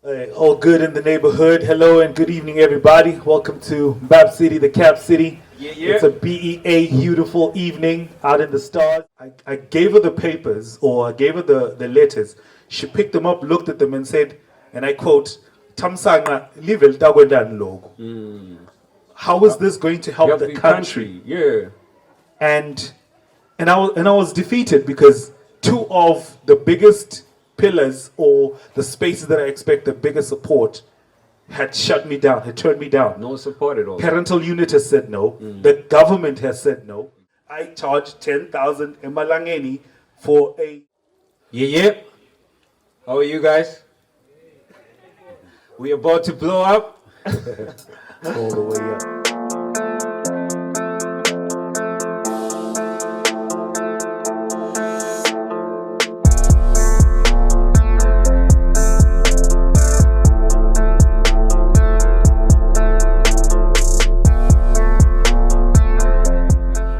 All good in the neighborhood. Hello and good evening, everybody. Welcome to Bab City, the Cap City. Yeah. It's a BEA beautiful evening out in the stars. I gave her the papers, or I gave her the letters. She picked them up, looked at them, and said, and I quote, Tamsanga, level dagwendan logo. How is this going to help the country? Yeah. And I was defeated because two of the biggest pillars or the spaces that I expect the biggest support had shut me down, had turned me down. No support at all. Parental unit has said no. The government has said no. I charged 10,000 emalangeni for a... Yeah. How are you guys? We about to blow up. all the way up.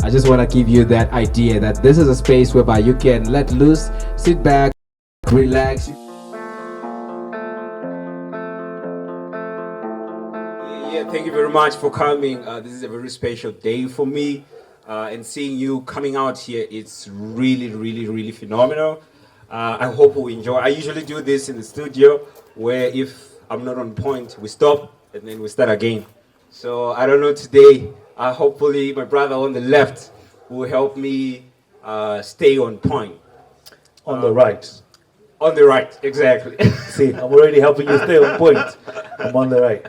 I just want to give you that idea that this is a space whereby you can let loose, sit back, relax. Yeah, thank you very much for coming. This is a very special day for me. And seeing you coming out here, it's really phenomenal. I hope we enjoy. I usually do this in the studio where if I'm not on point, we stop and then we start again. So I don't know today. Hopefully my brother on the left will help me stay on point. On the right. On the right, exactly. See, I'm already helping you stay on point. I'm on the right.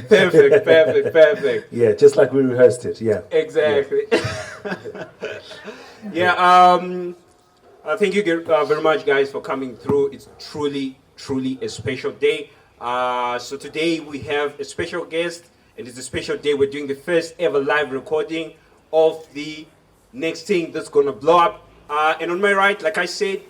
Perfect. Yeah, just like we rehearsed it. Yeah. Exactly. Yeah. Thank you very much, guys, for coming through. It's truly a special day. So today we have a special guest, and it's a special day. We're doing the first ever live recording of the next thing that's gonna blow up. And on my right, like I said,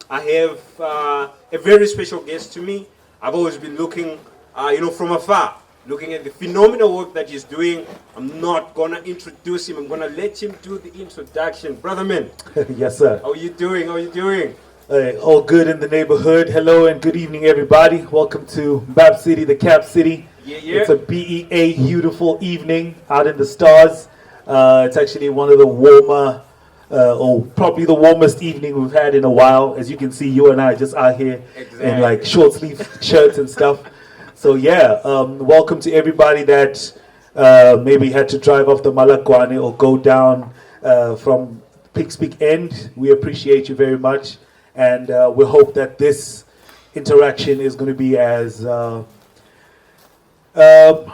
I have a very special guest to me. I've always been looking, from afar, looking at the phenomenal work that he's doing. I'm not gonna introduce him. I'm gonna let him do the introduction. Brother man. Yes, sir. How are you doing? All good in the neighborhood. Hello and good evening, everybody. Welcome to Bab City, the Cap City. Yeah. It's a BEA beautiful evening out in the stars. It's actually one of the warmer, or probably the warmest evening we've had in a while. As you can see, you and I just out here in like short sleeve shirts and stuff. So yeah, welcome to everybody that maybe had to drive off the Malakwane or go down from Pikes Peak End. We appreciate you very much. And we hope that this interaction is going to be as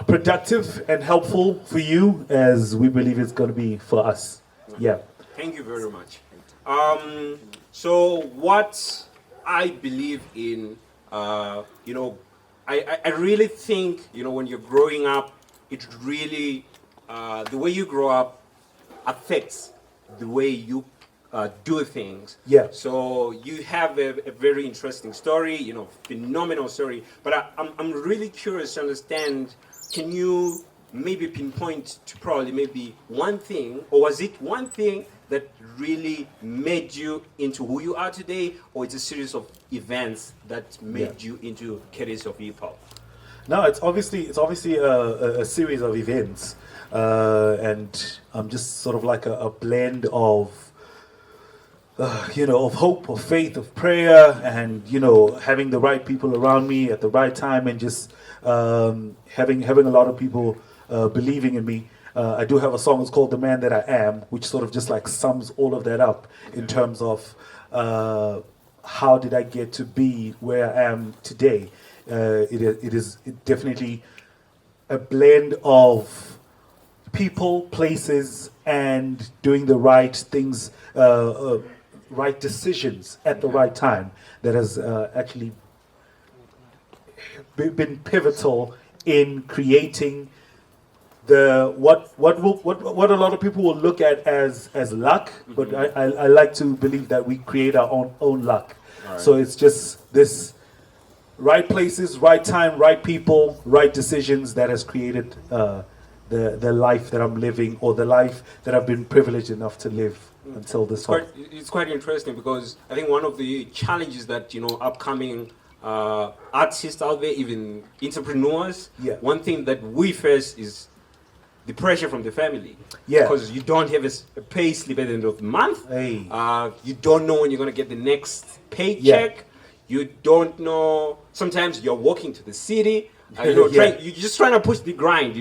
productive and helpful for you as we believe it's going to be for us. Yeah. Thank you very much. So what I believe in, I really think, when you're growing up, it really, the way you grow up affects the way you do things. Yeah. So you have a very interesting story, phenomenal story. But I'm really curious to understand, can you maybe pinpoint to probably maybe one thing, or was it one thing that really made you into who you are today, or it's a series of events that made you into KrTC of hip hop? No, it's obviously a series of events, and I'm just sort of like a blend of of hope, of faith, of prayer, and having the right people around me at the right time, and just having a lot of people believing in me. I do have a song. It's called "The Man That I Am," which sort of just like sums all of that up in terms of how did I get to be where I am today. It is definitely a blend of people, places, and doing the right things, right decisions at the right time that has actually been pivotal in creating what a lot of people will look at as luck, but I like to believe that we create our own luck. Right. So it's just this right places, right time, right people, right decisions that has created the life that I'm living, or the life that I've been privileged enough to live until this point. It's quite interesting, because I think one of the challenges that upcoming artists out there, even entrepreneurs, Yeah. one thing that we face is the pressure from the family. Yeah. Because you don't have a pay slip at the end of the month. Hey. You don't know when you're going to get the next paycheck. You don't know. Sometimes you're walking to the city. Yeah. You're just trying to push the grind,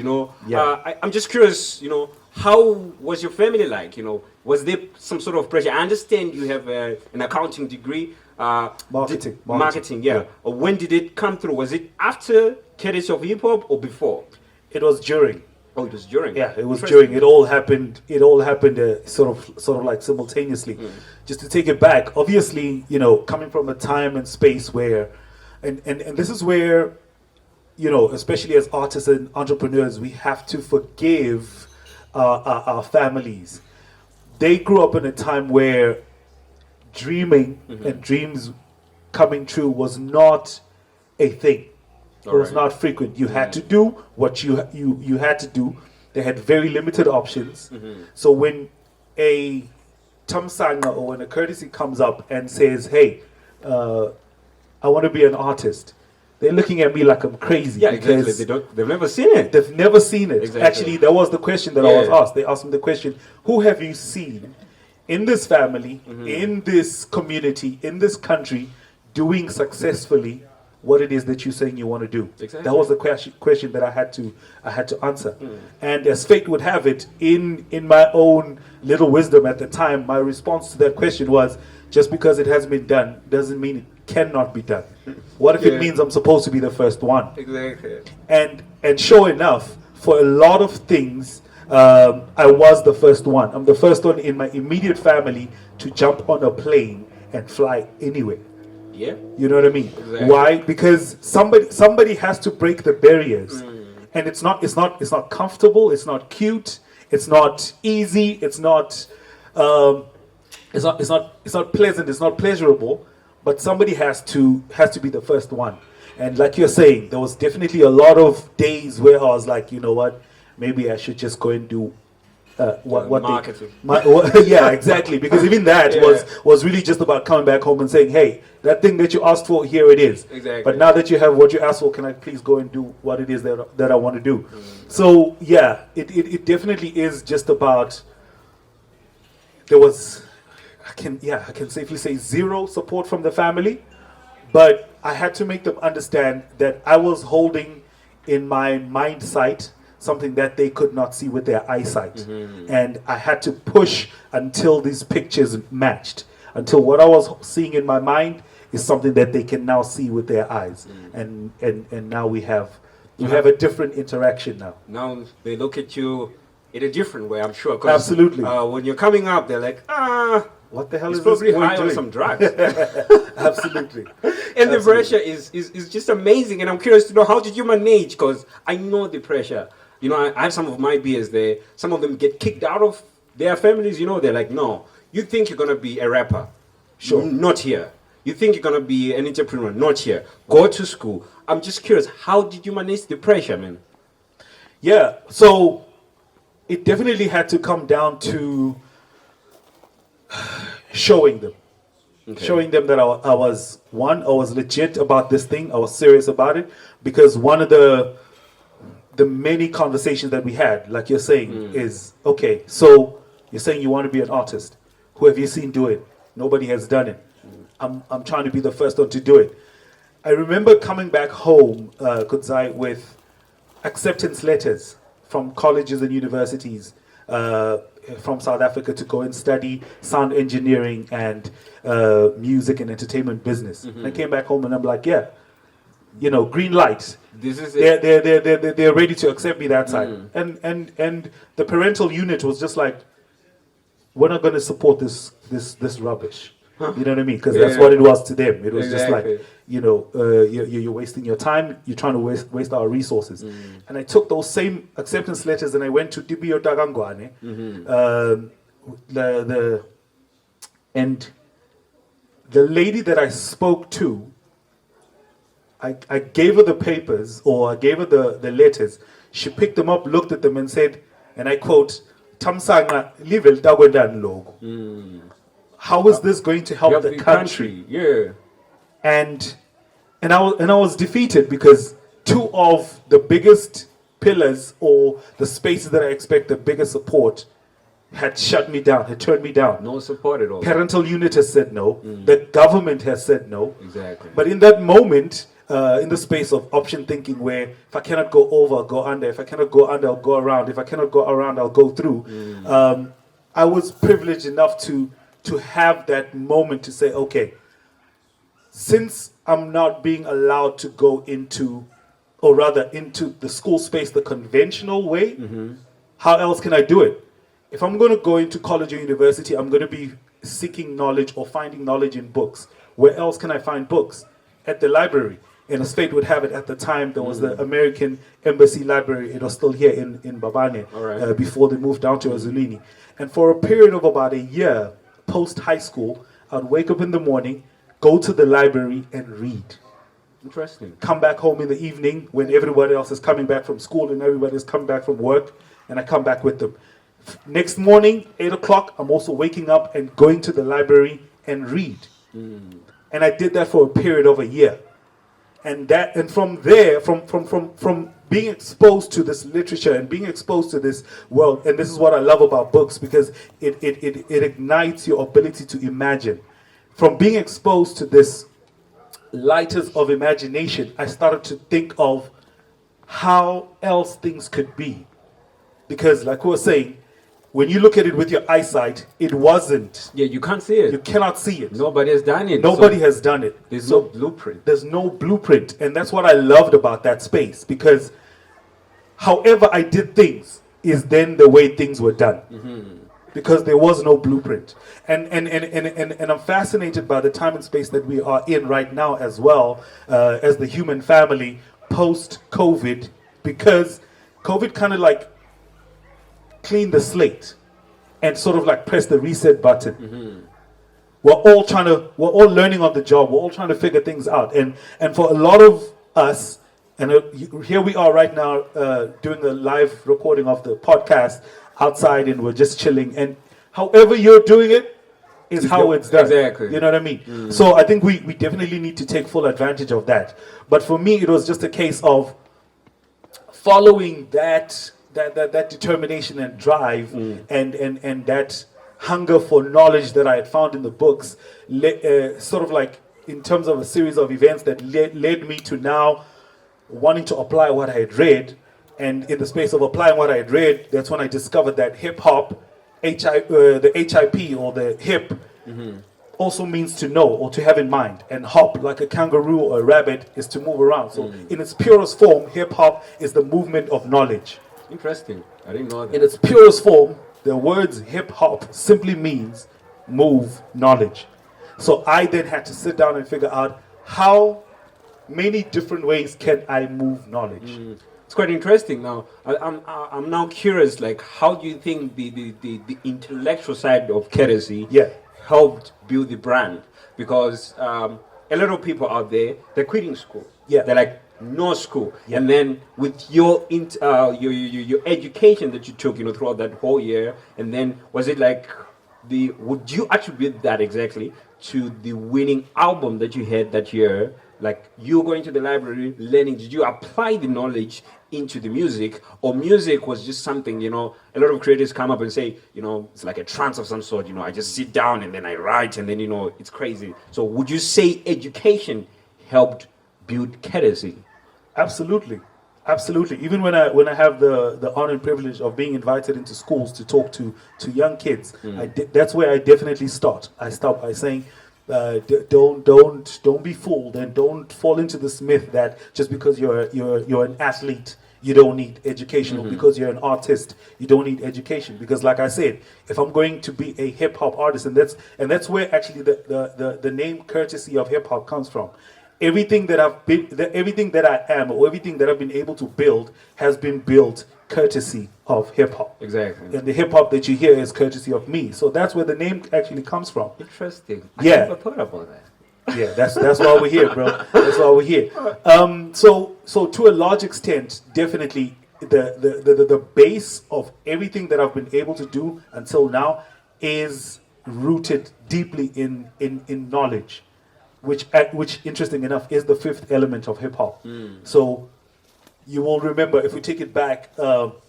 Yeah. I'm just curious, how was your family like? Was there some sort of pressure? I understand you have an accounting degree. Marketing. Yeah. When did it come through? Was it after KrTC of hip hop or before? It was during. Oh, it was during. Yeah, it was Interesting. during. It all happened. It all happened sort of like simultaneously. Just to take it back, obviously, coming from a time and space where, and this is where, especially as artists and entrepreneurs, we have to forgive our families. They grew up in a time where dreaming and dreams coming true was not a thing. It was not frequent. You had to do what you had to do. They had very limited options. So when a Tamsanga or when a KrTC comes up and says, "Hey, I want to be an artist," they're looking at me like I'm crazy. Yeah, exactly. because They've never seen it. They've never seen it. Exactly. Actually, that was the question that I was asked. They asked me the question, "Who have you seen in this family, in this community, in this country, doing successfully what it is that you're saying you want to do?" Exactly. That was the question that I had to answer. And as fate would have it, in my own little wisdom at the time, my response to that question was, just because it has been done doesn't mean it cannot be done. What if it means I'm supposed to be the first one? Exactly. And sure enough, for a lot of things, I was the first one. I'm the first one in my immediate family to jump on a plane and fly anywhere. Yeah. You know what I mean? Exactly. Why? Because somebody has to break the barriers, and it's not comfortable. It's not cute. It's not easy. It's not pleasant. It's not pleasurable. But somebody has to be the first one. And like you're saying, there was definitely a lot of days where I was like, you know what, maybe I should just go and do what marketing. Yeah, exactly. Because even that was really just about coming back home and saying, "Hey, that thing that you asked for, here it is." Exactly. But now that you have what you asked for, can I please go and do what it is that I want to do? So yeah, it definitely is just about. There was, I can safely say, zero support from the family, but I had to make them understand that I was holding in my mind sight something that they could not see with their eyesight. And I had to push until these pictures matched, until what I was seeing in my mind is something that they can now see with their eyes. And now we have a different interaction now. Now they look at you in a different way, I'm sure. 'Cause, Absolutely. When you're coming up, they're like, What the hell he's is this probably boy high on doing? some drugs. Absolutely. And the pressure is just amazing. And I'm curious to know, how did you manage? Because I know the pressure. I have some of my peers there. Some of them get kicked out of their families. They're like, "No, you think you're going to be a rapper? Sure. Not here. You think you're going to be an entrepreneur? Not here. Go to school." I'm just curious, how did you manage the pressure, man? Yeah, so it definitely had to come down to showing them. Okay. Showing them that I was legit about this thing. I was serious about it, because one of the many conversations that we had, like you're saying, is, okay, so you're saying you want to be an artist. Who have you seen do it? Nobody has done it. I'm trying to be the first one to do it. I remember coming back home, Kudzai, with acceptance letters from colleges and universities from South Africa to go and study sound engineering and music and entertainment business. And I came back home and I'm like, yeah, green light. This is it. They're ready to accept me that time. And the parental unit was just like, we're not going to support this rubbish. You know what I mean? Because that's what it was to them. It was just like, you're wasting your time. You're trying to waste our resources. And I took those same acceptance letters and I went to Dibio Dagangwane. And the lady that I spoke to, I gave her the papers, or I gave her the letters. She picked them up, looked at them and said, and I quote, "Tamsanga livel dagwendan logo." How is this going to help the country? Yeah. And and I was defeated because two of the biggest pillars or the spaces that I expect the biggest support had shut me down, had turned me down. No support at all. Parental unit has said no. The government has said no. Exactly. But in that moment, in the space of option thinking, where if I cannot go over, I'll go under. If I cannot go under, I'll go around. If I cannot go around, I'll go through. I was privileged enough to have that moment to say, okay, since I'm not being allowed to go into, or rather into the school space the conventional way, how else can I do it? If I'm going to go into college or university, I'm going to be seeking knowledge or finding knowledge in books. Where else can I find books? At the library. And a state would have it at the time. There was the American Embassy Library. It was still here in Babane before they moved down to Azulini. And for a period of about a year, post high school, I'd wake up in the morning, go to the library and read. Interesting. Come back home in the evening when everybody else is coming back from school and everybody is coming back from work, and I come back with them. Next morning, 8 o'clock, I'm also waking up and going to the library and read. And I did that for a period of a year. And from there, from being exposed to this literature and being exposed to this world, and this is what I love about books, because it ignites your ability to imagine. From being exposed to this lighters of imagination, I started to think of how else things could be. Because like we were saying, when you look at it with your eyesight, it wasn't. Yeah, you can't see it. You cannot see it. Nobody has done it. Nobody has done it. There's no blueprint. There's no blueprint. And that's what I loved about that space. Because however I did things is then the way things were done. Because there was no blueprint. And I'm fascinated by the time and space that we are in right now as well, as the human family, post-COVID. Because COVID kind of like clean the slate and sort of like press the reset button. We're all learning on the job. We're all trying to figure things out. And for a lot of us, and here we are right now doing a live recording of the podcast outside, and we're just chilling. And however you're doing it is how it's done. Exactly. You know what I mean? So I think we definitely need to take full advantage of that. But for me, it was just a case of following that determination and drive and that hunger for knowledge that I had found in the books, sort of like in terms of a series of events that led me to now wanting to apply what I had read. And in the space of applying what I had read, that's when I discovered that hip hop, the HIP or the hip, also means to know or to have in mind. And hop, like a kangaroo or a rabbit, is to move around. So in its purest form, hip hop is the movement of knowledge. Interesting. I didn't know that. In its purest form, the words hip hop simply means move knowledge. So I then had to sit down and figure out how many different ways can I move knowledge. It's quite interesting. Now, I'm now curious. Like, how do you think the intellectual side of KrTC helped build the brand? Because a lot of people out there, they're quitting school. They're like, no school. And then with your education that you took, throughout that whole year, and then was it like would you attribute that exactly to the winning album that you had that year? Like, you going to the library, learning, did you apply the knowledge into the music, or music was just something, a lot of creators come up and say, it's like a trance of some sort, I just sit down and then I write and then, it's crazy. So would you say education helped build KrTC? Absolutely. Even when I have the honor and privilege of being invited into schools to talk to young kids, that's where I definitely start. I start by saying, don't be fooled, and don't fall into this myth that just because you're an athlete you don't need education, or because you're an artist you don't need education. Because like I said, if I'm going to be a hip hop artist, and that's where actually the name KrTC of hip hop comes from. Everything that everything that I am, or everything that I've been able to build, has been built courtesy of hip hop. Exactly. And the hip hop that you hear is courtesy of me. So that's where the name actually comes from. Interesting. I Yeah. never thought about that. Yeah, that's why we're here, bro. That's why we're here. So to a large extent, definitely the base of everything that I've been able to do until now is rooted deeply in knowledge. which interesting enough is the fifth element of hip hop. So you will remember, if we take it back to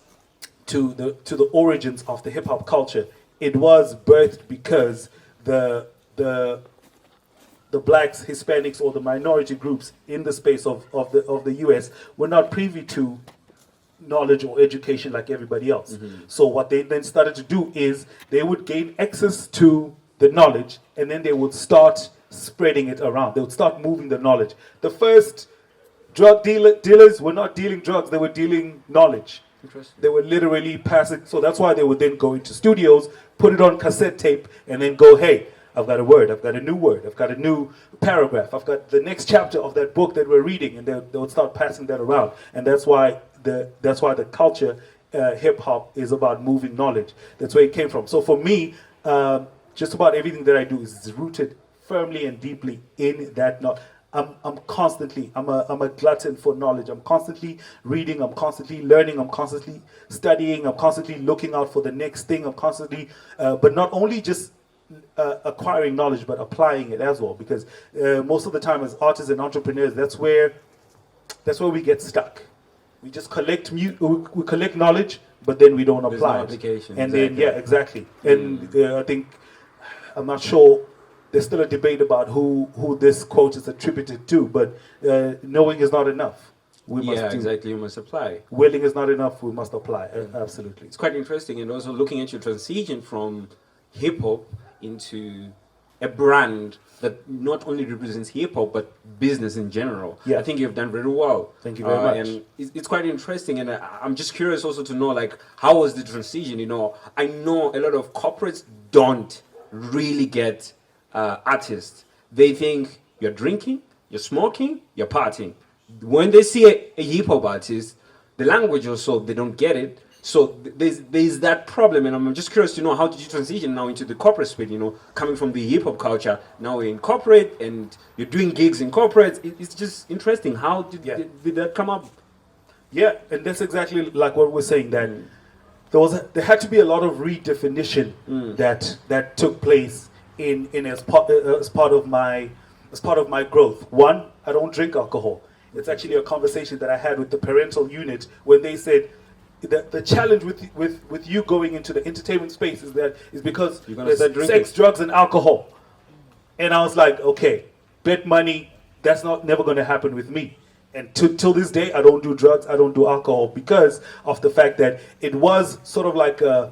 the origins of the hip hop culture, it was birthed because the blacks, Hispanics, or the minority groups in the space of the US were not privy to knowledge or education like everybody else. So what they then started to do is they would gain access to the knowledge, and then they would start spreading it around. They would start moving the knowledge. The first drug dealers were not dealing drugs, they were dealing knowledge. They were literally passing. So that's why they would then go into studios, put it on cassette tape, and then go, hey, I've got a word, I've got a new word, I've got a new paragraph, I've got the next chapter of that book that we're reading, and they would start passing that around. And that's why the culture, hip hop, is about moving knowledge. That's where it came from. So for me, just about everything that I do is rooted firmly and deeply in that knowledge. I'm constantly, I'm a glutton for knowledge. I'm constantly reading, I'm constantly learning, I'm constantly studying, I'm constantly looking out for the next thing. I'm constantly, but not only just acquiring knowledge, but applying it as well. Because most of the time, as artists and entrepreneurs, that's where we get stuck. We just collect we collect knowledge, but then we don't apply no it. application. And exactly. then yeah, exactly. And I think I'm not sure. There's still a debate about who this quote is attributed to, but knowing is not enough. We must do. Exactly. You must apply. Willing is not enough. We must apply. Absolutely. It's quite interesting, and also looking at your transition from hip hop into a brand that not only represents hip hop but business in general. Yeah. I think you've done very well. Thank you very much. And it's quite interesting, and I'm just curious also to know, like, how was the transition? You know, I know a lot of corporates don't really get artists. They think you're drinking, you're smoking, you're partying. When they see a hip hop artist, the language also, they don't get it. So there's that problem, and I'm just curious to know, how did you transition now into the corporate space? You know, coming from the hip hop culture, now we're in corporate, and you're doing gigs in corporate. It's just interesting. How did that come up? Yeah, and that's exactly like what we're saying. That there had to be a lot of redefinition that took place in as part of my growth. One, I don't drink alcohol. It's actually a conversation that I had with the parental unit when they said that the challenge with you going into the entertainment space is because there's sex, drugs, and alcohol. And I was like, okay, bet money that's never going to happen with me. And till this day, I don't do drugs, I don't do alcohol, because of the fact that it was sort of like I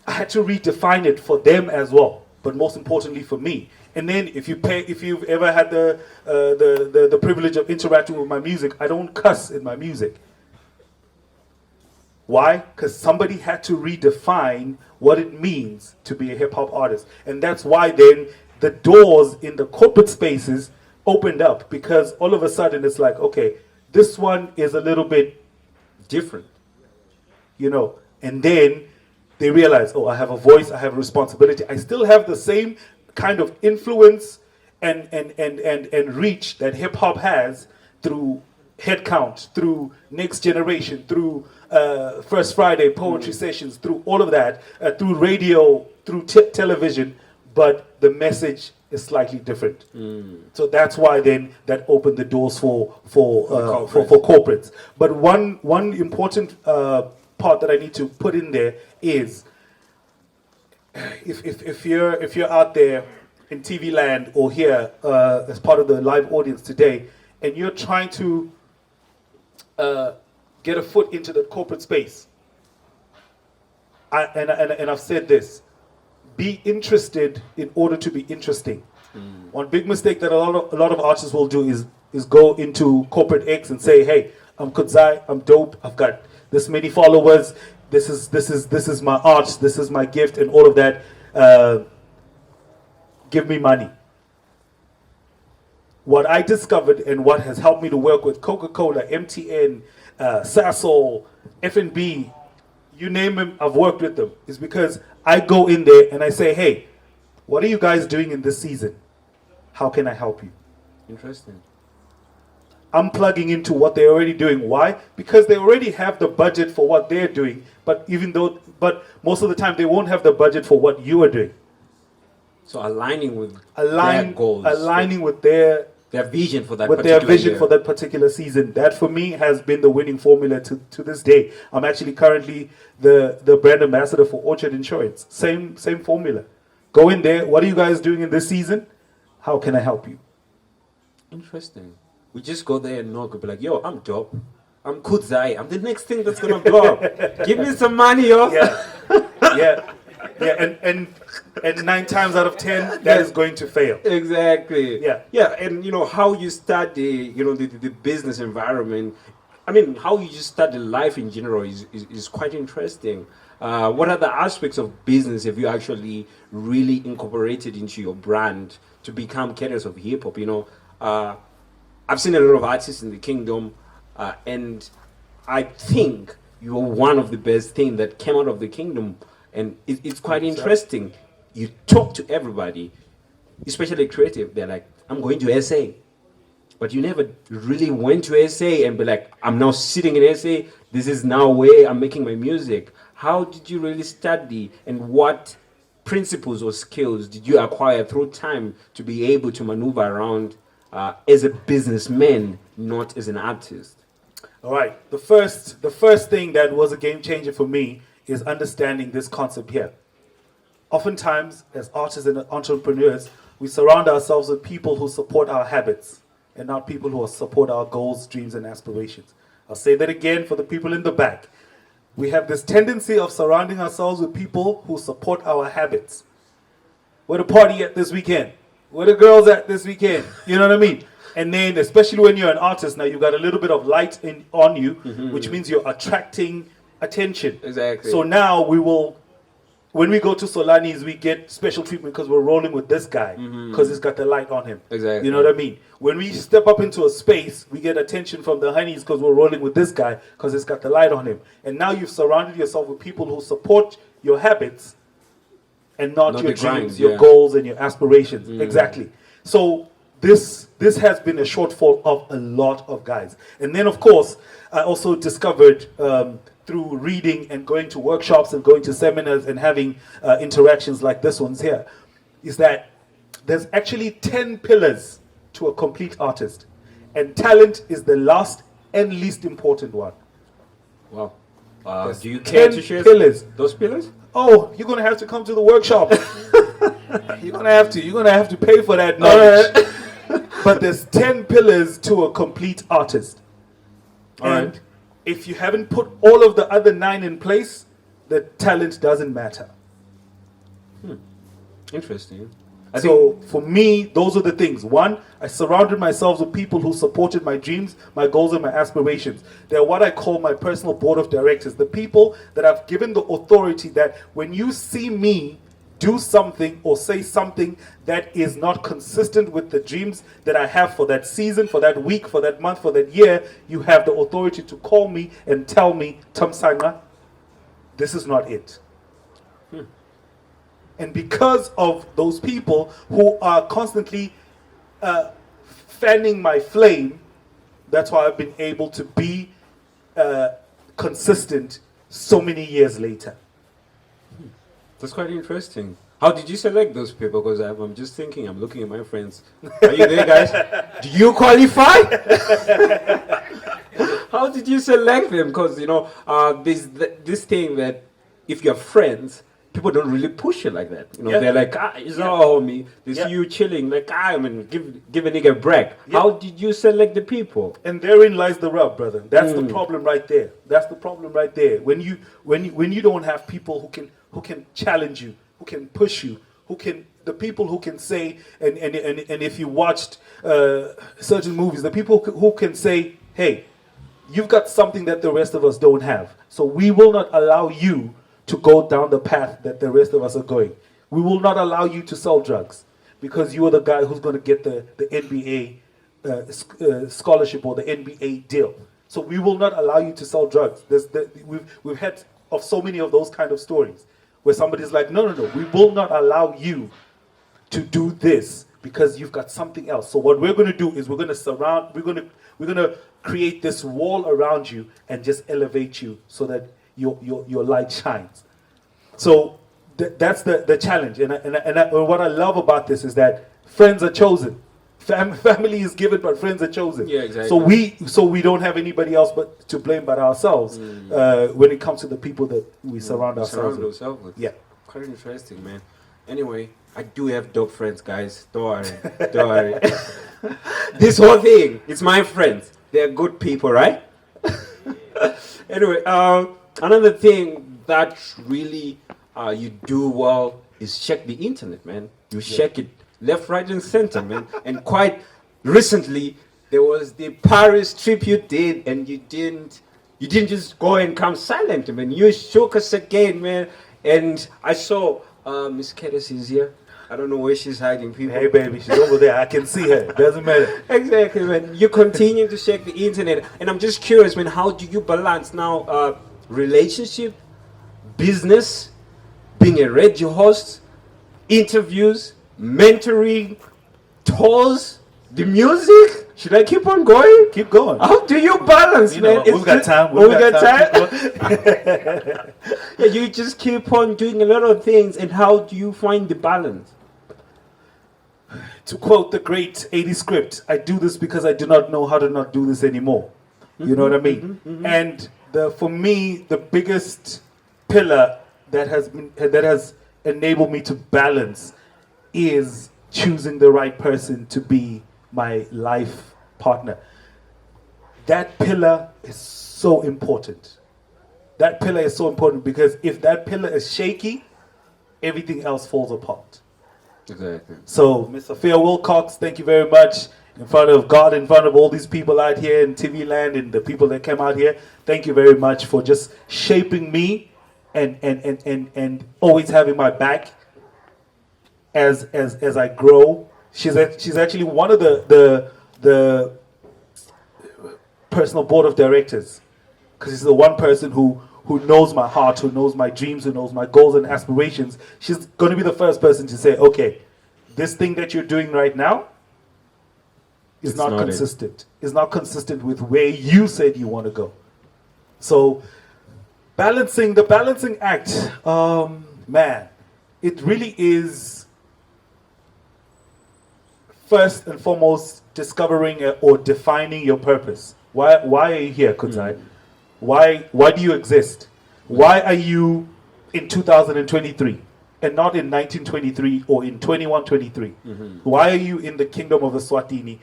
had to redefine it for them as well, but most importantly for me. And then if you've ever had the privilege of interacting with my music, I don't cuss in my music. Why? Because somebody had to redefine what it means to be a hip hop artist. And that's why then the doors in the corporate spaces opened up, because all of a sudden it's like, okay, this one is a little bit different, you know. And then they realize, oh, I have a voice, I have a responsibility. I still have the same kind of influence and reach that hip hop has through Headcount, through Next Generation, through First Friday poetry sessions, through all of that, through radio, through television, but the message is slightly different. So that's why then that opened the doors for corporates. But one important part that I need to put in there is, if you're out there in TV land or here as part of the live audience today, and you're trying to get a foot into the corporate space, and I've said this: be interested in order to be interesting. One big mistake that a lot of artists will do is go into corporate X and say, "Hey, I'm Kudzai, I'm dope, I've got this many followers. This is my art, this is my gift, and all of that. Give me money." What I discovered and what has helped me to work with Coca-Cola, MTN, Sasol, F&B, you name them, I've worked with them, is because I go in there and I say, hey, what are you guys doing in this season? How can I help you? Interesting. I'm plugging into what they're already doing. Why? Because they already have the budget for what they're doing, but most of the time they won't have the budget for what you are doing. So aligning with their goals, aligning with their vision for that with their particular vision year. for that particular season. That for me has been the winning formula to this day. I'm actually currently the brand ambassador for Orchard Insurance. Same formula. Go in there. What are you guys doing in this season? How can I help you? Interesting. We just go there and knock and be like, yo, I'm dope. I'm Kudzai. I'm the next thing that's gonna blow up. Give me some money, yo. Yeah. And 9 times out of 10, that is going to fail. Exactly. Yeah. And how you start the business environment. I mean, how you just start the life in general is quite interesting. What other aspects of business have you actually really incorporated into your brand to become carriers of hip hop? I've seen a lot of artists in the kingdom, and I think you're one of the best things that came out of the kingdom, and it's quite interesting. You talk to everybody, especially creative. They're like, I'm going to SA. But you never really went to SA and be like, I'm now sitting in SA. This is now where I'm making my music. How did you really study, and what principles or skills did you acquire through time to be able to maneuver around as a businessman, not as an artist? All right. The first thing that was a game changer for me is understanding this concept here. Oftentimes, as artists and entrepreneurs, we surround ourselves with people who support our habits and not people who support our goals, dreams, and aspirations. I'll say that again for the people in the back. We have this tendency of surrounding ourselves with people who support our habits. Where the party at this weekend? Where the girls at this weekend? You know what I mean? And then, especially when you're an artist, now you've got a little bit of light on you, which means you're attracting attention. Exactly. So now when we go to Solani's, we get special treatment because we're rolling with this guy because he's got the light on him. Exactly. You know what I mean? When we step up into a space, we get attention from the honeys because we're rolling with this guy because he's got the light on him. And now you've surrounded yourself with people who support your habits and not your dreams, your goals, and your aspirations. Exactly. So this has been a shortfall of a lot of guys. And then, of course, I also discovered through reading and going to workshops and going to seminars and having interactions like this one's here, is that there's actually 10 pillars to a complete artist. And talent is the last and least important one. Wow. Do you care to share those pillars? Oh, you're going to have to come to the workshop. You're going to have to pay for that knowledge. But there's 10 pillars to a complete artist. And if you haven't put all of the other 9 in place, the talent doesn't matter. Interesting. So for me, those are the things. 1, I surrounded myself with people who supported my dreams, my goals, and my aspirations. They're what I call my personal board of directors. The people that I've given the authority that when you see me do something or say something that is not consistent with the dreams that I have for that season, for that week, for that month, for that year, you have the authority to call me and tell me, Tamsanga, this is not it. And because of those people who are constantly fanning my flame, that's why I've been able to be consistent so many years later. That's quite interesting. How did you select those people? Because I'm just thinking, I'm looking at my friends. Are you there, guys? Do you qualify? How did you select them? Because, there's this thing that if you're friends, people don't really push you like that. They're like, it's all homie. They see you chilling, like, give a nigga a break. How did you select the people? And therein lies the rub, brother. That's the problem right there. That's the problem right there. When you don't have people who can challenge you, who can push you, the people who can say, and if you watched certain movies, the people who can say, hey, you've got something that the rest of us don't have. So we will not allow you to go down the path that the rest of us are going. We will not allow you to sell drugs because you are the guy who's going to get the NBA scholarship or the NBA deal. So we will not allow you to sell drugs. We've had of so many of those kind of stories where somebody's like, no, we will not allow you to do this because you've got something else. So what we're going to do is we're going to create this wall around you and just elevate you so that your light shines. So that's the challenge. And what I love about this is that friends are chosen. Family is given, but friends are chosen. Yeah, exactly. So we don't have anybody else but to blame but ourselves when it comes to the people that we surround ourselves with. Yeah. Quite interesting, man. Anyway, I do have dope friends, guys. Don't worry. Don't worry. This whole thing, it's my friends. They're good people, right? Anyway, another thing that really you do well is check the internet, man. You check it left, right, and center, man. And quite recently, there was the Paris trip you did, and you didn't just go and come silent, man. You shook us again, man. And I saw Miss KrTC is here. I don't know where she's hiding, people. Hey, baby, she's over there. I can see her. Doesn't matter. Exactly, man. You continue to check the internet, and I'm just curious, man. How do you balance now relationship, business, being a radio host, interviews, mentoring, tours, the music? Should I keep on going? Keep going. How do you balance, You man? know, we've got time. We got time. Keep going. Yeah, you just keep on doing a lot of things, and how do you find the balance? To quote the great 80 script, I do this because I do not know how to not do this anymore. You know what I mean? And for me, the biggest pillar that has enabled me to balance is choosing the right person to be my life partner. That pillar is so important. That pillar is so important because if that pillar is shaky, everything else falls apart. Exactly. So, Mr. Phil Wilcox, thank you very much. In front of God, in front of all these people out here in TV land and the people that came out here, thank you very much for just shaping me and always having my back as I grow. She's actually one of the personal board of directors, because she's the one person who knows my heart, who knows my dreams, who knows my goals and aspirations. She's going to be the first person to say, okay, this thing that you're doing right now is not consistent. It's not consistent with where you said you want to go. So the balancing act, man, it really is first and foremost discovering or defining your purpose. Why are you here, Kudzai? Why do you exist? Why are you in 2023 and not in 1923 or in 2123? Why are you in the kingdom of the Swatini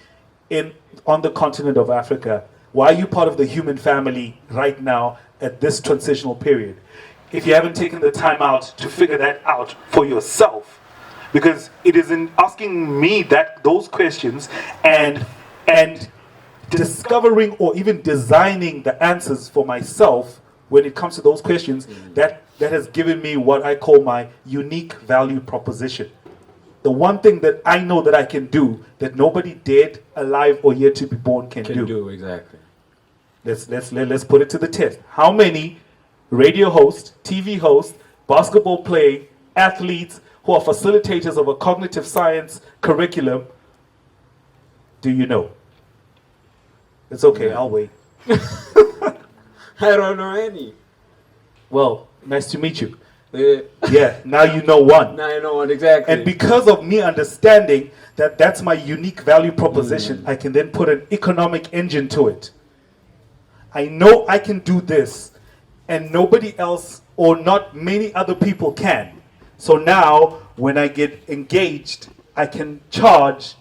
on the continent of Africa? Why are you part of the human family right now at this transitional period? If you haven't taken the time out to figure that out for yourself, because it is in asking me those questions and discovering or even designing the answers for myself when it comes to those questions that has given me what I call my unique value proposition. The one thing that I know that I can do that nobody dead, alive, or yet to be born can do. Exactly. Let's put it to the test. How many radio hosts, TV hosts, basketball play, athletes who are facilitators of a cognitive science curriculum do you know? It's okay, I'll wait. I don't know any. Well, nice to meet you. Yeah. Yeah, now you know one. Now I know one, exactly. And because of me understanding that that's my unique value proposition, I can then put an economic engine to it. I know I can do this, and nobody else or not many other people can. So now, when I get engaged, I can charge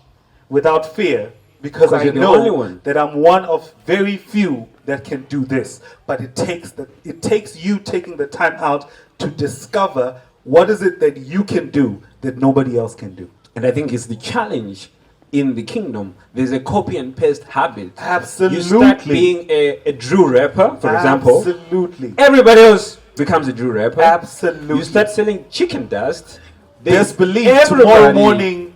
without fear because I know that I'm one of very few that can do this. But it takes you taking the time out to discover what is it that you can do that nobody else can do. And I think it's the challenge in the kingdom. There's a copy and paste habit. Absolutely. You start being a Drew rapper, for example. Absolutely. Everybody else becomes a Drew rapper. Absolutely. You start selling chicken dust. Best believe tomorrow morning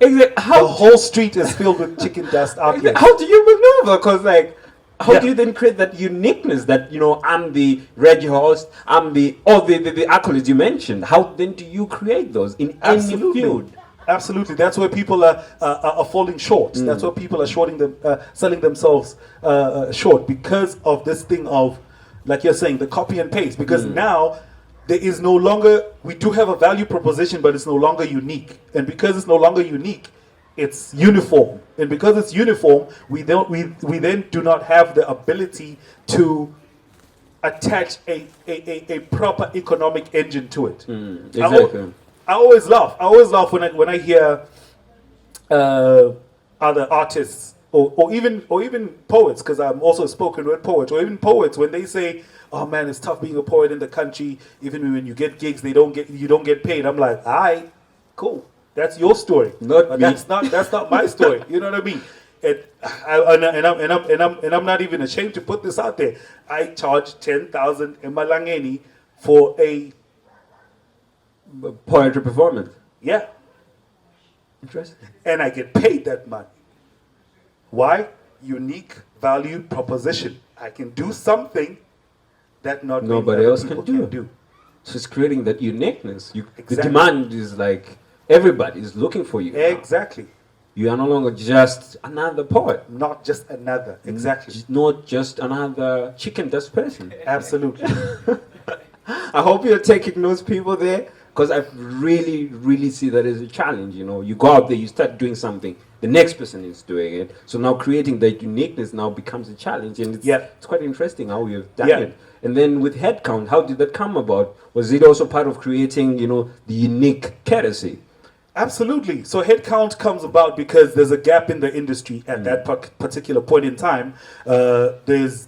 the whole street is filled with chicken dust out there. How do you maneuver? Because how do you then create that uniqueness that, I'm the radio host, I'm the accolades you mentioned. How then do you create those in any field? Absolutely. That's where people are falling short. That's where people are selling themselves short because of this thing of, like you're saying, the copy and paste. Because now there is no longer, we do have a value proposition, but it's no longer unique. And because it's no longer unique, it's uniform. And because it's uniform, we then do not have the ability to attach a proper economic engine to it. Exactly. I always laugh. I always laugh when I hear other artists or even poets, because I'm also a spoken word poet, or even poets when they say, "Oh man, it's tough being a poet in the country. Even when you get gigs, you don't get paid." I'm like, "Alright, cool. That's your story. Not me. That's not my story." You know what I mean? And I'm not even ashamed to put this out there. I charge 10,000 emalangeni for a Poetry performance. yeah, Interesting. and I get paid that money. Why? Unique value proposition. I can do something that not many Nobody other else people can do. So it's creating that uniqueness. The Exactly. demand is like everybody is looking for you. now. Exactly. You are no longer just another poet. Not just another. Exactly. Not just another chicken dust person. Absolutely. I hope you're taking notes, people there, because I really, really see that as a challenge. You know, you go out there, you start doing something, the next person is doing it. So now creating that uniqueness now becomes a challenge, and it's quite interesting how you've done Yeah. it. And then with headcount, how did that come about? Was it also part of creating, the unique KrTC? Absolutely. So headcount comes about because there's a gap in the industry at that particular point in time. There's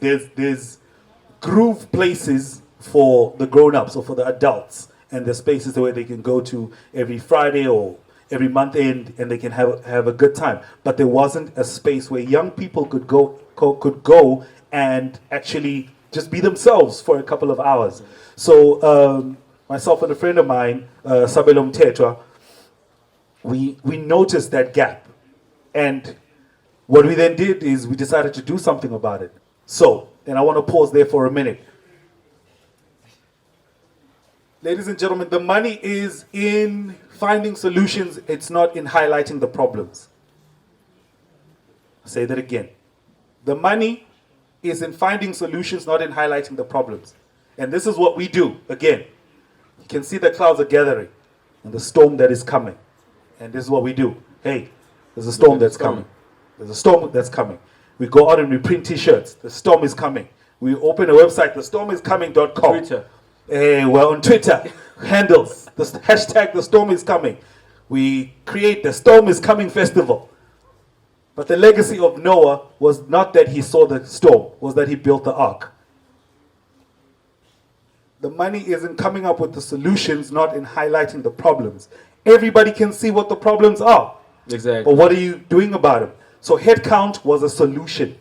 groove places for the grown-ups or for the adults, and there's spaces where they can go to every Friday or every month end, and they can have a good time. But there wasn't a space where young people could go and actually just be themselves for a couple of hours. So myself and a friend of mine, Sabelo Mtetwa, we noticed that gap, and what we then did is we decided to do something about it. So, and I want to pause there for a minute. Ladies and gentlemen, the money is in finding solutions. It's not in highlighting the problems. I'll say that again. The money is in finding solutions, not in highlighting the problems. And this is what we do. Again, you can see the clouds are gathering and the storm that is coming. And this is what we do. Hey, there's a storm that's coming. There's a storm that's coming. We go out and we print t-shirts. The storm is coming. We open a website, thestormiscoming.com. Twitter. Well, on Twitter, handles, the hashtag the storm is coming. We create the Storm is Coming Festival. But the legacy of Noah was not that he saw the storm, was that he built the ark. The money is in coming up with the solutions, not in highlighting the problems. Everybody can see what the problems are. Exactly. But what are you doing about them? So headcount was a solution.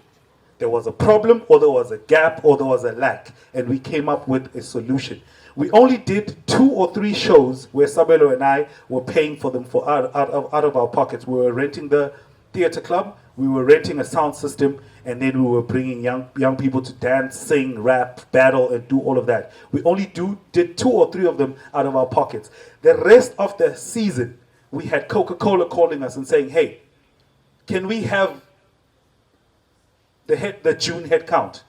There was a problem, or there was a gap, or there was a lack, and we came up with a solution. We only did 2 or 3 shows where Sabelo and I were paying for them out of our pockets. We were renting the theater club, we were renting a sound system, and then we were bringing young people to dance, sing, rap, battle, and do all of that. We only did 2 or 3 of them out of our pockets. The rest of the season, we had Coca-Cola calling us and saying, "Hey, can we have the June head count?"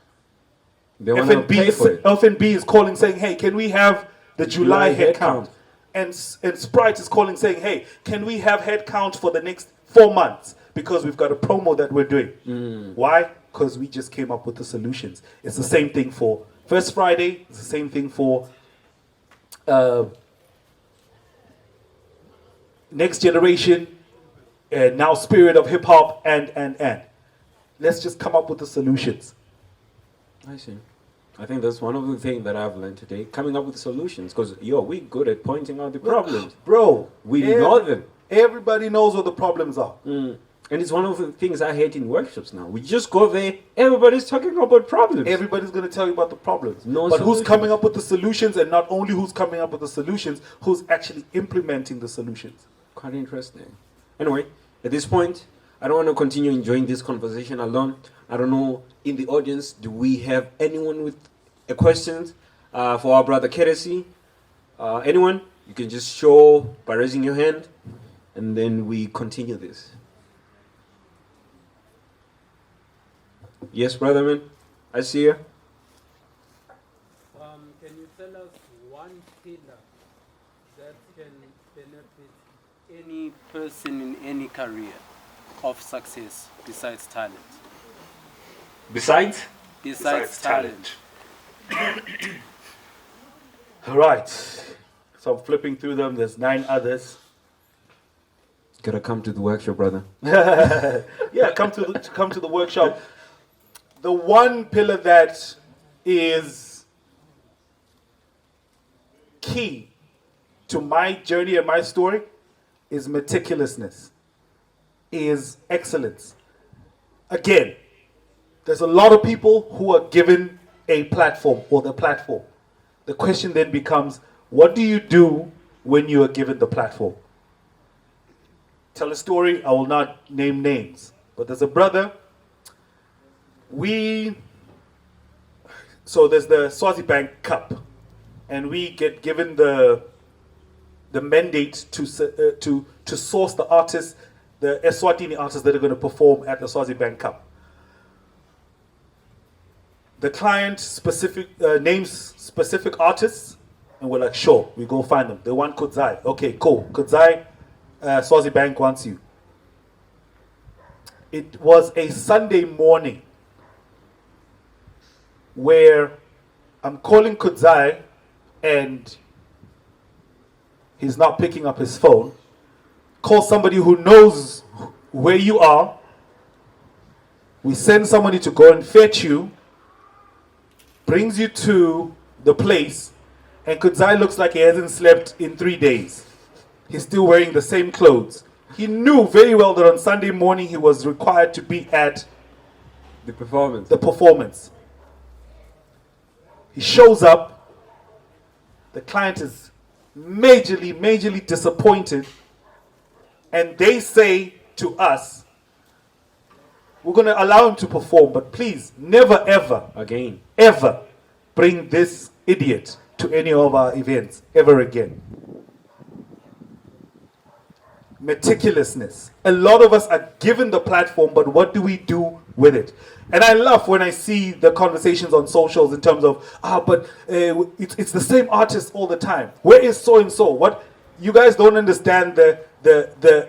They want to pay for it. FNB is calling saying, "Hey, can we have the July head count?" And Sprite is calling saying, "Hey, can we have head count for the next 4 months? Because we've got a promo that we're doing." Why? Because we just came up with the solutions. It's the same thing for First Friday. It's the same thing for Next Generation, and now Spirit of Hip Hop, and. Let's just come up with the solutions. I see. I think that's one of the things that I've learned today, coming up with solutions, because we're good at pointing out the problems. Bro, We know them. Everybody knows what the problems are. And it's one of the things I hate in workshops now. We just go there, everybody's talking about problems. Everybody's going to tell you about the problems. No but who's solutions. coming up with the solutions, and not only who's coming up with the solutions, who's actually implementing the solutions? Quite interesting. Anyway, at this point, I don't want to continue enjoying this conversation alone. I don't know, in the audience, do we have anyone with a question for our brother KrTC? Anyone? You can just show by raising your hand, and then we continue this. Yes, brother man, I see you. Can you tell us one pillar that can benefit any person in any career of success besides talent? Besides? Besides talent. All right. So I'm flipping through them. There's 9 others. Gotta come to the workshop, brother. Yeah, come to the workshop. The one pillar that is key to my journey and my story is meticulousness, is excellence. Again, there's a lot of people who are given a platform or the platform. The question then becomes, what do you do when you are given the platform? Tell a story. I will not name names, but there's a brother. So there's the Swazi Bank Cup, and we get given the mandate to source the artists, the Eswatini artists that are going to perform at the Swazi Bank Cup. The client names specific artists, and we're like, sure, we go find them. They want Kudzai. Okay, cool. Kudzai, Swazi Bank wants you. It was a Sunday morning where I'm calling Kudzai and he's not picking up his phone. Call somebody who knows where you are. We send somebody to go and fetch you, brings you to the place, and Kudzai looks like he hasn't slept in 3 days. He's still wearing the same clothes. He knew very well that on Sunday morning he was required to be at The performance. the performance. He shows up. The client is majorly disappointed. And they say to us, we're going to allow him to perform, but please, never ever bring this idiot to any of our events ever again. Meticulousness. A lot of us are given the platform, but what do we do with it? And I love when I see the conversations on socials in terms of, but it's the same artist all the time. Where is so and so? What you guys don't understand the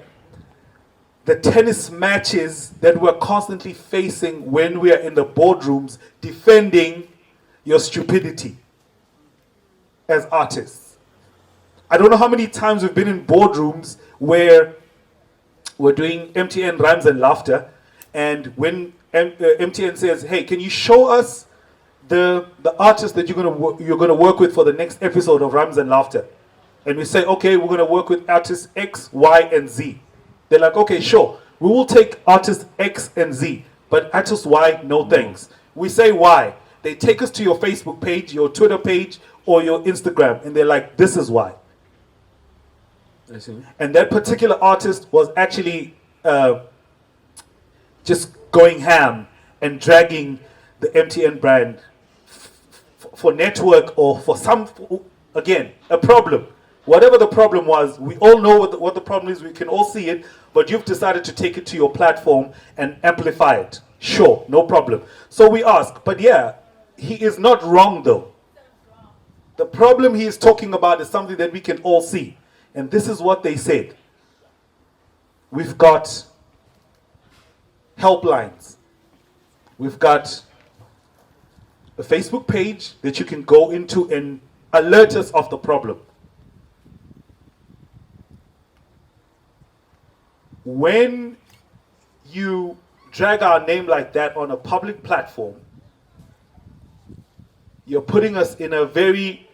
tennis matches that we're constantly facing when we are in the boardrooms defending your stupidity as artists. I don't know how many times we've been in boardrooms where we're doing MTN Rhymes and Laughter, and when MTN says, hey, can you show us the artist that you're gonna work with for the next episode of Rhymes and Laughter? And we say, okay, we're gonna work with artists X, Y, and Z. They're like, okay, sure, we will take artists X and Z, but artist Y, no thanks. We say why. They take us to your Facebook page, your Twitter page, or your Instagram, and they're like, this is why. I see. And that particular artist was actually just going ham and dragging the MTN brand for network or for some, again, a problem. Whatever the problem was, we all know what the problem is, we can all see it, but you've decided to take it to your platform and amplify it. Sure, no problem. So we ask, but yeah, he is not wrong though. The problem he is talking about is something that we can all see. And this is what they said. We've got helplines. We've got a Facebook page that you can go into and alert us of the problem. When you drag our name like that on a public platform, you're putting us in a very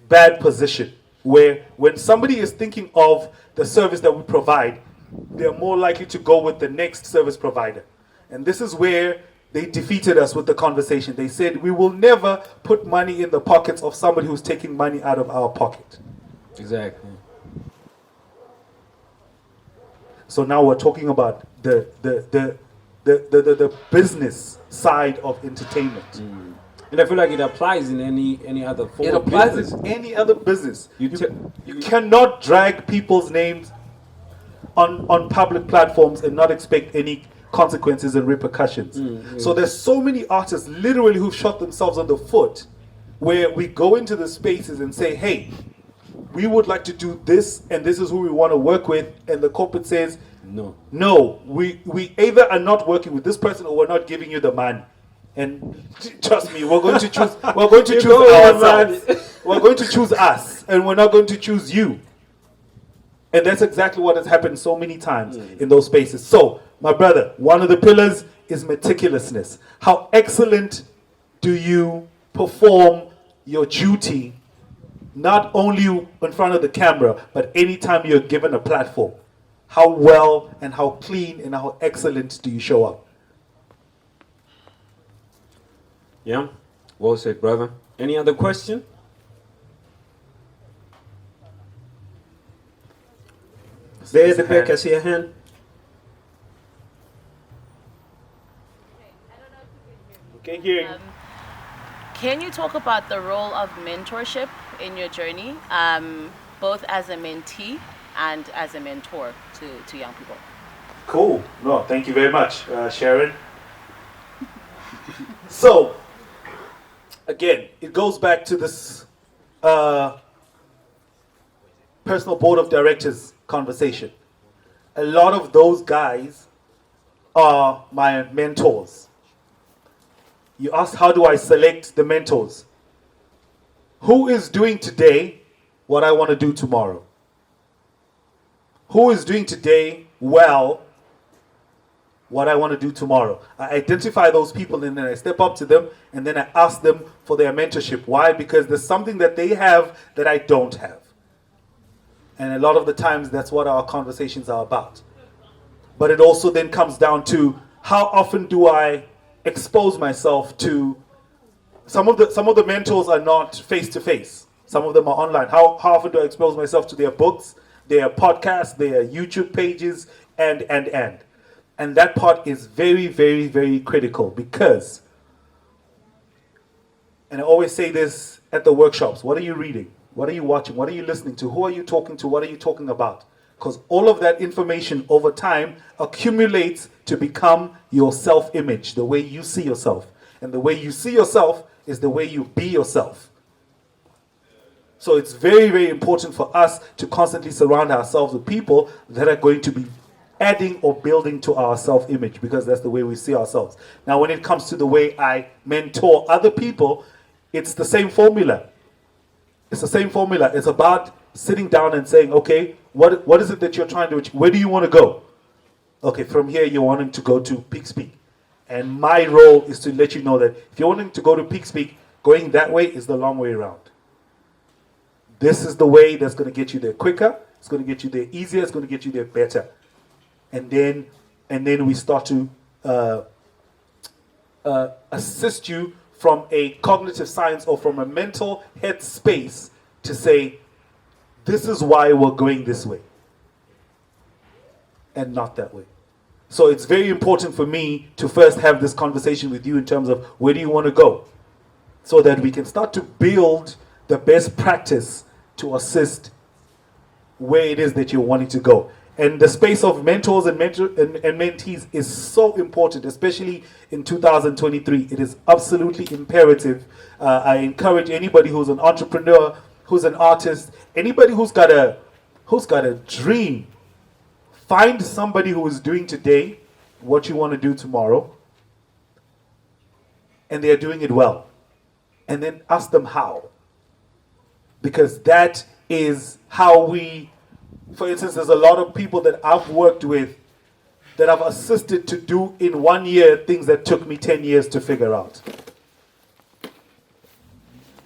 bad position where when somebody is thinking of the service that we provide, they're more likely to go with the next service provider. And this is where they defeated us with the conversation. They said, we will never put money in the pockets of somebody who's taking money out of our pocket. Exactly. So now we're talking about the business side of entertainment. And I feel like it applies in any other form. It of applies business. in any other business. You You cannot drag people's names on public platforms and not expect any consequences and repercussions. So there's so many artists literally who've shot themselves on the foot where we go into the spaces and say, hey, we would like to do this, and this is who we want to work with, and the corporate says, no, we either are not working with this person or we're not giving you the money. And trust me, we're going to choose ourselves. We're going to choose us, and we're not going to choose you. And that's exactly what has happened so many times in those spaces. So, my brother, one of the pillars is meticulousness. How excellent do you perform your duty, not only in front of the camera, but anytime you're given a platform? How well and how clean and how excellent do you show up? Yeah, well said, brother. Any other question? There at the back, I see a hand. Okay, hearing. Can you talk about the role of mentorship in your journey, both as a mentee and as a mentor to young people? Cool. No, thank you very much, Sharon. So, again, it goes back to this personal board of directors conversation. A lot of those guys are my mentors. You asked, how do I select the mentors? Who is doing today what I want to do tomorrow? Who is doing today well what I want to do tomorrow? I identify those people and then I step up to them and then I ask them for their mentorship. Why? Because there's something that they have that I don't have. And a lot of the times that's what our conversations are about. But it also then comes down to how often do I expose myself to some of the mentors are not face to face. Some of them are online. How often do I expose myself to their books, their podcasts, their YouTube pages, and that part is very, very, very critical because, and I always say this at the workshops, what are you reading? What are you watching? What are you listening to? Who are you talking to? What are you talking about? Because all of that information over time accumulates to become your self-image, the way you see yourself. And the way you see yourself is the way you be yourself. So it's very, very important for us to constantly surround ourselves with people that are going to be adding or building to our self-image because that's the way we see ourselves. Now, when it comes to the way I mentor other people, it's the same formula. It's the same formula. It's about sitting down and saying, okay, what is it that you're trying to achieve? Where do you want to go? Okay, from here you're wanting to go to Peaks Peak. And my role is to let you know that if you're wanting to go to Peaks Peak, going that way is the long way around. This is the way that's going to get you there quicker. It's going to get you there easier. It's going to get you there better. And then we start to assist you from a cognitive science or from a mental head space to say, this is why we're going this way and not that way. So it's very important for me to first have this conversation with you in terms of where do you want to go so that we can start to build the best practice to assist where it is that you're wanting to go. And the space of mentors and mentees is so important, especially in 2023. It is absolutely imperative. I encourage anybody who's an entrepreneur, who's an artist, anybody who's got a dream, find somebody who is doing today what you want to do tomorrow, and they're doing it well. And then ask them how. Because that is how we... For instance, there's a lot of people that I've worked with that I've assisted to do in 1 year things that took me 10 years to figure out.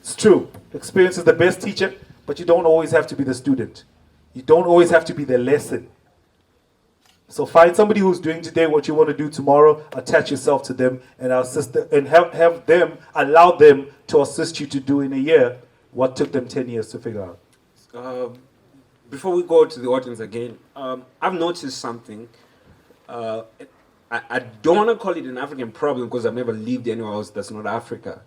It's true. Experience is the best teacher, but you don't always have to be the student. You don't always have to be the lesson. So find somebody who's doing today what you want to do tomorrow, attach yourself to them, and assist them, and have them, allow them to assist you to do in a year what took them 10 years to figure out. Before we go to the audience again, I've noticed something. I don't want to call it an African problem because I've never lived anywhere else that's not Africa.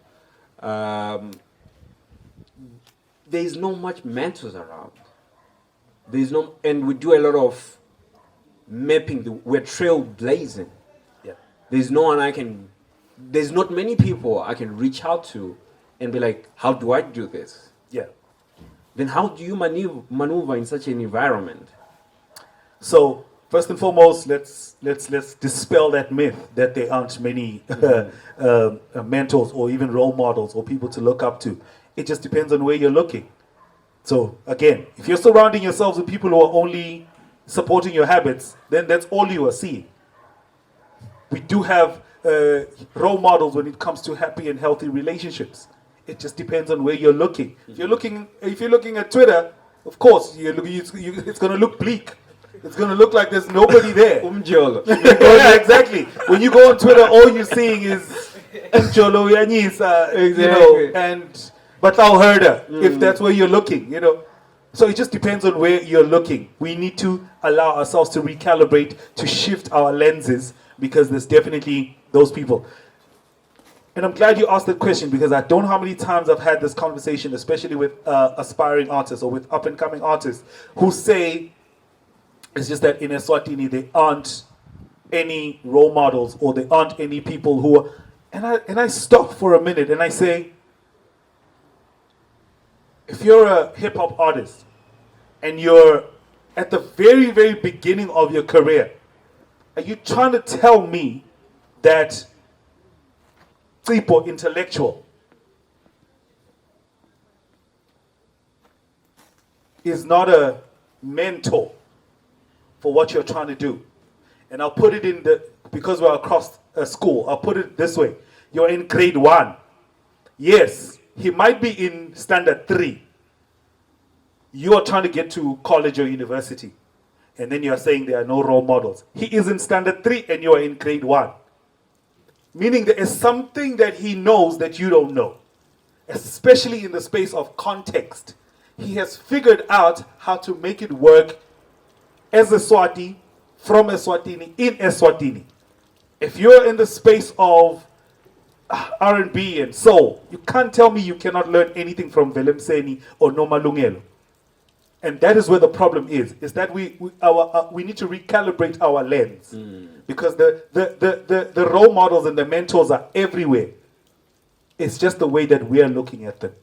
There's not much mentors around. And we do a lot of mapping. We're trailblazing. Yeah. There's not many people I can reach out to and be like, how do I do this? Yeah. Then how do you maneuver in such an environment? So first and foremost, let's dispel that myth that there aren't many mentors or even role models or people to look up to. It just depends on where you're looking. So again, if you're surrounding yourselves with people who are only supporting your habits, then that's all you are seeing. We do have role models when it comes to happy and healthy relationships. It just depends on where you're looking. If you're looking at Twitter, of course, it's going to look bleak. It's going to look like there's nobody there. Yeah, exactly. When you go on Twitter, all you're seeing is Umjolo Yanyisa, you know, and Batao Herder, if that's where you're looking, you know. So it just depends on where you're looking. We need to allow ourselves to recalibrate, to shift our lenses, because there's definitely those people. And I'm glad you asked that question, because I don't know how many times I've had this conversation, especially with aspiring artists or with up-and-coming artists who say it's just that in Eswatini there aren't any role models or there aren't any people who are... And I stop for a minute and I say, if you're a hip-hop artist and you're at the very, very beginning of your career, are you trying to tell me that Tsipo intellectual is not a mentor for what you're trying to do? And I'll put it in because we're across a school, I'll put it this way. You're in grade 1. Yes, he might be in standard 3. You are trying to get to college or university. And then you are saying there are no role models. He is in standard 3 and you are in grade 1. Meaning there is something that he knows that you don't know. Especially in the space of context. He has figured out how to make it work as a Swati, from Eswatini, in Eswatini. If you're in the space of R&B and soul, you can't tell me you cannot learn anything from Willem Seni or Noma Lungelo. And that is where the problem is that we need to recalibrate our lens. Because the role models and the mentors are everywhere. It's just the way that we are looking at them.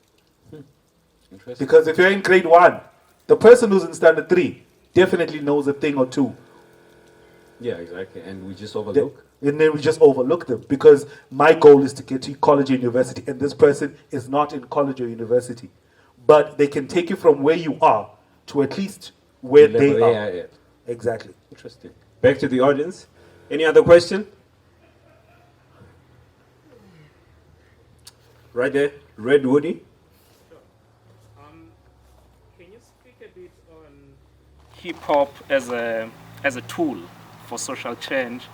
Because if you're in grade 1, the person who's in standard 3 definitely knows a thing or two. Yeah, exactly. And we just overlook. And then we just overlook them, because my goal is to get to college or university, and this person is not in college or university. But they can take you from where you are to at least where they are. Yeah. Exactly. Interesting. Back to the audience. Any other question? Right there, Red Woody. Can you speak a bit on hip hop as a tool for social change,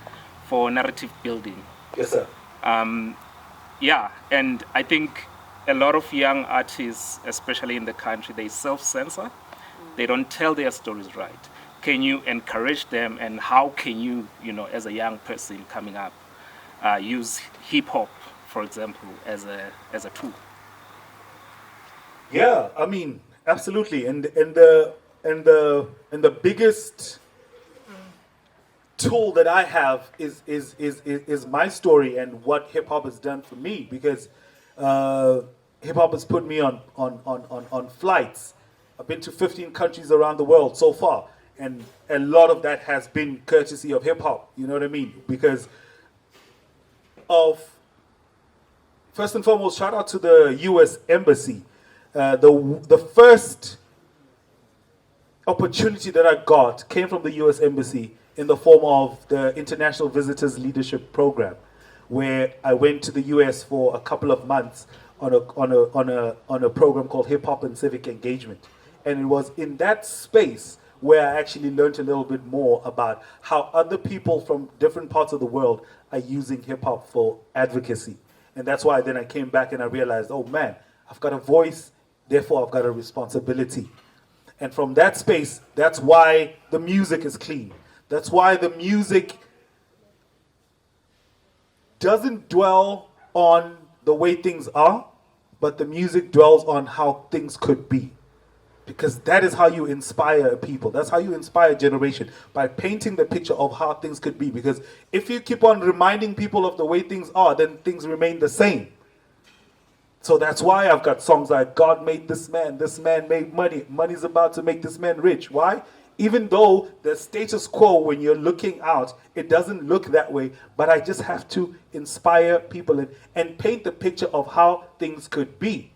for narrative building? Yes, sir. Yeah, and I think a lot of young artists, especially in the country, they self-censor. They don't tell their stories right. Can you encourage them, and how can you, as a young person coming up, use hip hop, for example, as a tool? Yeah, I mean, absolutely. And the biggest tool that I have is my story and what hip hop has done for me, because hip hop has put me on flights. I've been to 15 countries around the world so far, and a lot of that has been courtesy of hip hop. You know what I mean? Because of, first and foremost, shout out to the U.S. Embassy. The first opportunity that I got came from the U.S. Embassy in the form of the International Visitors Leadership Program, where I went to the U.S. for a couple of months on a program called Hip Hop and Civic Engagement. And it was in that space where I actually learned a little bit more about how other people from different parts of the world are using hip hop for advocacy. And that's why then I came back and I realized, oh man, I've got a voice, therefore I've got a responsibility. And from that space, that's why the music is clean. That's why the music doesn't dwell on the way things are, but the music dwells on how things could be. Because that is how you inspire people. That's how you inspire a generation, by painting the picture of how things could be. Because if you keep on reminding people of the way things are, then things remain the same. So that's why I've got songs like God made this man made money, money's about to make this man rich. Why? Even though the status quo, when you're looking out, it doesn't look that way, but I just have to inspire people and paint the picture of how things could be.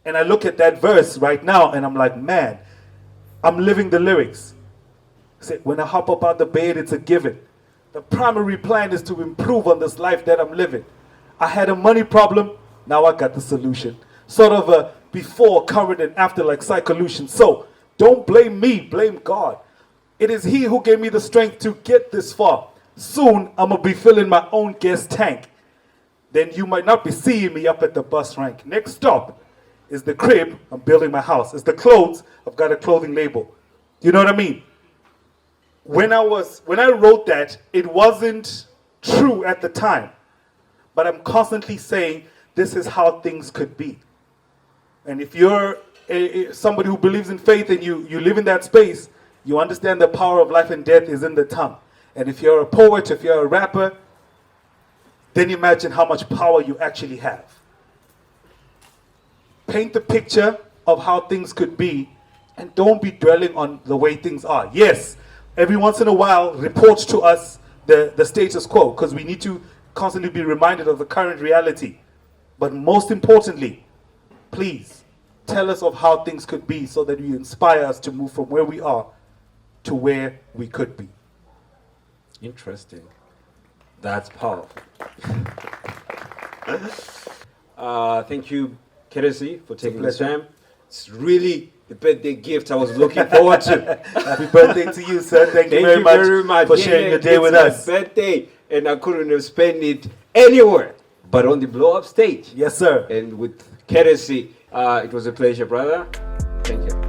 And I look at that verse right now and I'm like, man, I'm living the lyrics. Say, when I hop up out the bed, it's a given. The primary plan is to improve on this life that I'm living. I had a money problem, now I got the solution. Sort of a before, current, and after like psycholution. So don't blame me, blame God. It is He who gave me the strength to get this far. Soon I'm going to be filling my own gas tank. Then you might not be seeing me up at the bus rank. Next stop is the crib, I'm building my house. It's the clothes, I've got a clothing label. You know what I mean? When I wrote that, it wasn't true at the time. But I'm constantly saying, this is how things could be. And if you're somebody who believes in faith and you live in that space, you understand the power of life and death is in the tongue. And if you're a poet, if you're a rapper, then imagine how much power you actually have. Paint the picture of how things could be and don't be dwelling on the way things are. Yes, every once in a while, report to us the status quo because we need to constantly be reminded of the current reality. But most importantly, please tell us of how things could be so that you inspire us to move from where we are to where we could be. Interesting. That's powerful. Thank you, KrTC, for taking the time. It's really the birthday gift I was looking forward to. Happy birthday to you, sir. Thank you very much for sharing your day with us. It's my birthday, and I couldn't have spent it anywhere but on the blow-up stage. Yes, sir. And with KrTC, it was a pleasure, brother. Thank you.